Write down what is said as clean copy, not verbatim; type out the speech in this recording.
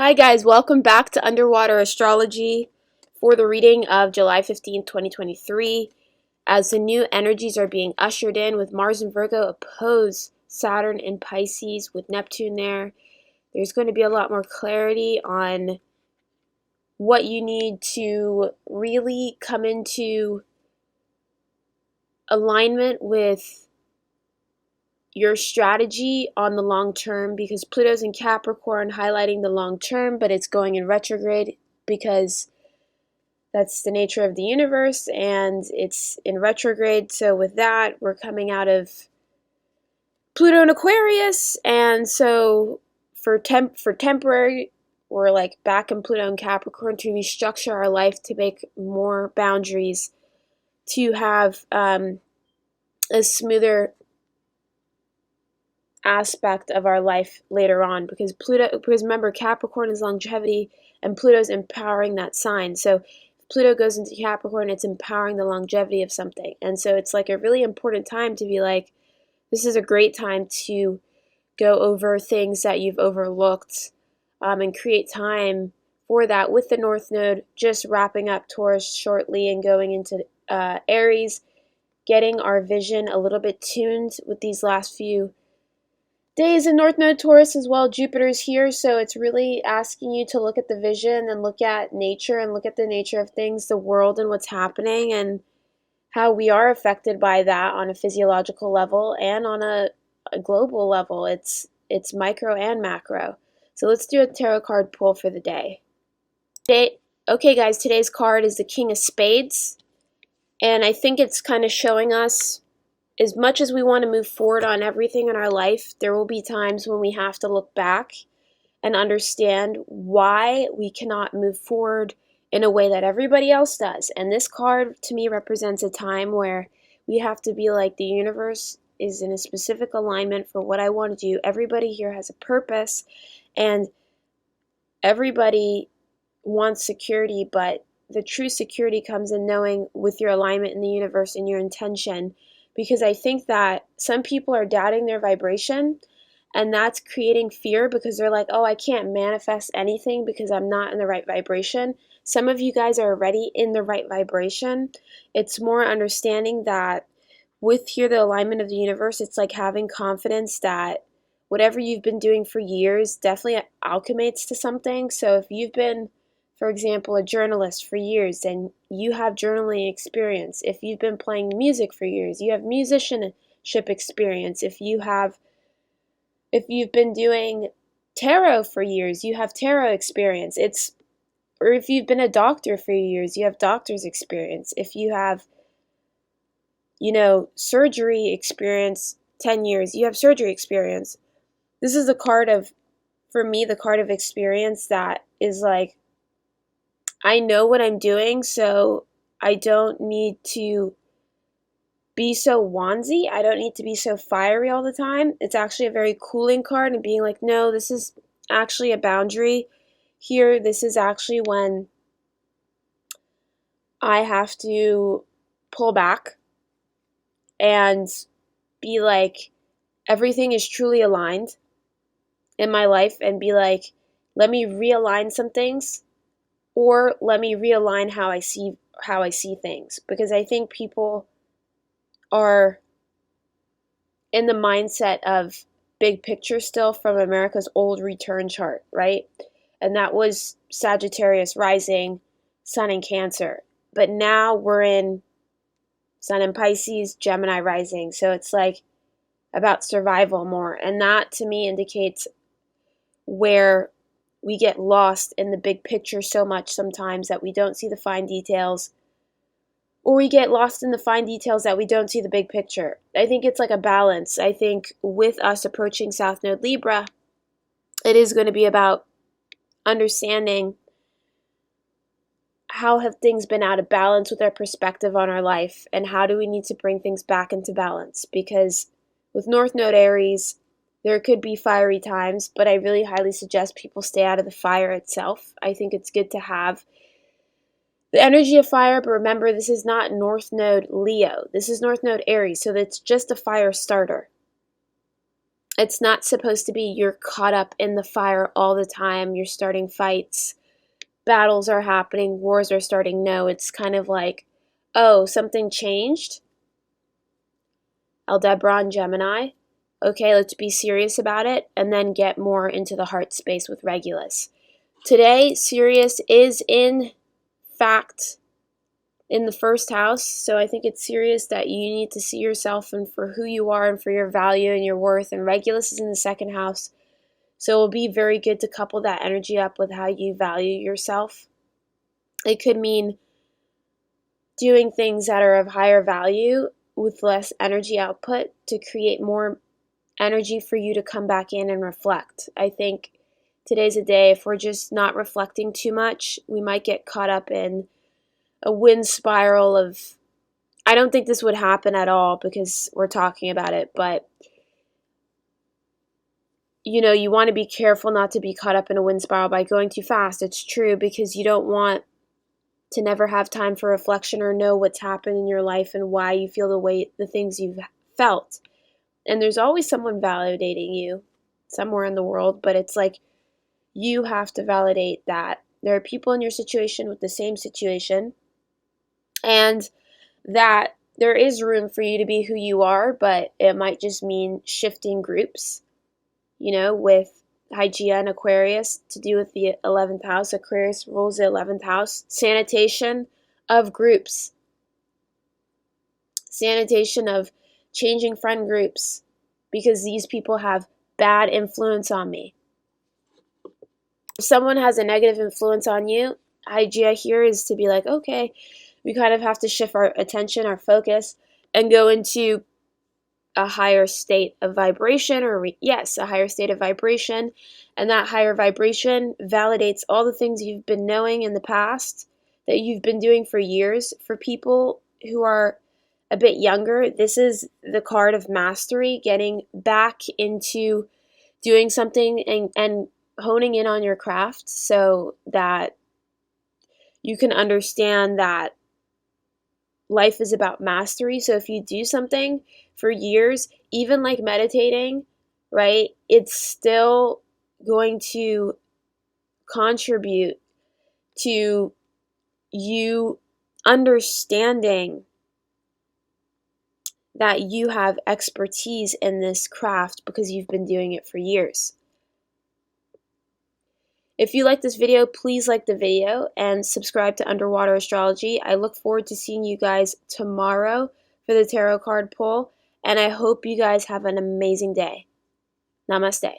Hi guys, welcome back to Underwater Astrology for the reading of July 15th, 2023. As the new energies are being ushered in with Mars and Virgo oppose Saturn and Pisces with Neptune there, there's going to be a lot more clarity on what you need to really come into alignment with your strategy on the long term, because Pluto's in Capricorn highlighting the long term, but it's going in retrograde because that's the nature of the universe and it's in retrograde. So with that, we're coming out of Pluto in Aquarius, and so for temporary, we're like back in Pluto in Capricorn to restructure our life, to make more boundaries, to have a smoother aspect of our life later on, because remember, Capricorn is longevity and Pluto's empowering that sign. So if Pluto goes into Capricorn, it's empowering the longevity of something. And so it's like a really important time to be like, this is a great time to go over things that you've overlooked, and create time for that, with the North Node just wrapping up Taurus shortly and going into Aries, getting our vision a little bit tuned with these last few days in North Node Taurus as well. Jupiter's here, so it's really asking you to look at the vision and look at nature and look at the nature of things, the world, and what's happening, and how we are affected by that on a physiological level and on a global level. It's micro and macro. So let's do a tarot card pull for the day. Okay, guys, today's card is the King of Spades, and I think it's kind of showing us, as much as we want to move forward on everything in our life, there will be times when we have to look back and understand why we cannot move forward in a way that everybody else does. And this card to me represents a time where we have to be like, the universe is in a specific alignment for what I want to do. Everybody here has a purpose and everybody wants security, but the true security comes in knowing with your alignment in the universe and your intention. Because I think that some people are doubting their vibration, and that's creating fear because they're like, oh, I can't manifest anything because I'm not in the right vibration. Some of you guys are already in the right vibration. It's more understanding that with here, the alignment of the universe, it's like having confidence that whatever you've been doing for years definitely alchemates to something. So if you've been, for example, a journalist for years, then you have journaling experience. If you've been playing music for years, you have musicianship experience. If you've been doing tarot for years, you have tarot experience. Or if you've been a doctor for years, you have doctor's experience. If you have, surgery experience 10 years, you have surgery experience. This is for me, the card of experience that is like, I know what I'm doing, so I don't need to be so wandsy. I don't need to be so fiery all the time. It's actually a very cooling card, and being like, no, this is actually a boundary here. This is actually when I have to pull back and be like, everything is truly aligned in my life, and be like, let me realign some things, or let me realign how I see things, because I think people are in the mindset of big picture still from America's old return chart, right? And that was Sagittarius rising, Sun in Cancer. But now we're in Sun in Pisces, Gemini rising. So it's like about survival more. And that to me indicates where we get lost in the big picture so much sometimes that we don't see the fine details, or we get lost in the fine details that we don't see the big picture. I think it's like a balance. I think with us approaching South Node Libra, it is going to be about understanding how have things been out of balance with our perspective on our life, and how do we need to bring things back into balance. Because with North Node Aries, there could be fiery times, but I really highly suggest people stay out of the fire itself. I think it's good to have the energy of fire, but remember, this is not North Node Leo. This is North Node Aries, so that's just a fire starter. It's not supposed to be you're caught up in the fire all the time, you're starting fights, battles are happening, wars are starting. No, it's kind of like, oh, something changed. Aldebaran, Gemini. Okay, let's be serious about it, and then get more into the heart space with Regulus. Today, Sirius is in fact in the first house, so I think it's serious that you need to see yourself and for who you are and for your value and your worth. And Regulus is in the second house, so it will be very good to couple that energy up with how you value yourself. It could mean doing things that are of higher value with less energy output to create more energy for you to come back in and reflect. I think today's a day, if we're just not reflecting too much, we might get caught up in a wind spiral of, I don't think this would happen at all because we're talking about it, but you want to be careful not to be caught up in a wind spiral by going too fast. It's true, because you don't want to never have time for reflection or know what's happened in your life and why you feel the things you've felt. And there's always someone validating you somewhere in the world, but it's like you have to validate that. There are people in your situation with the same situation, and that there is room for you to be who you are, but it might just mean shifting groups, with Hygeia and Aquarius to do with the 11th house. Aquarius rules the 11th house. Sanitation of groups. Sanitation of changing friend groups, because these people have bad influence on me. If someone has a negative influence on you, Hygeia here is to be like, okay, we kind of have to shift our attention, our focus, and go into a higher state of vibration, a higher state of vibration. And that higher vibration validates all the things you've been knowing in the past that you've been doing for years. For people who are a bit younger, this is the card of mastery, getting back into doing something and honing in on your craft so that you can understand that life is about mastery. So if you do something for years, even like meditating, right, it's still going to contribute to you understanding that you have expertise in this craft because you've been doing it for years. If you like this video, please like the video and subscribe to Underwater Astrology. I look forward to seeing you guys tomorrow for the tarot card pull, and I hope you guys have an amazing day. Namaste.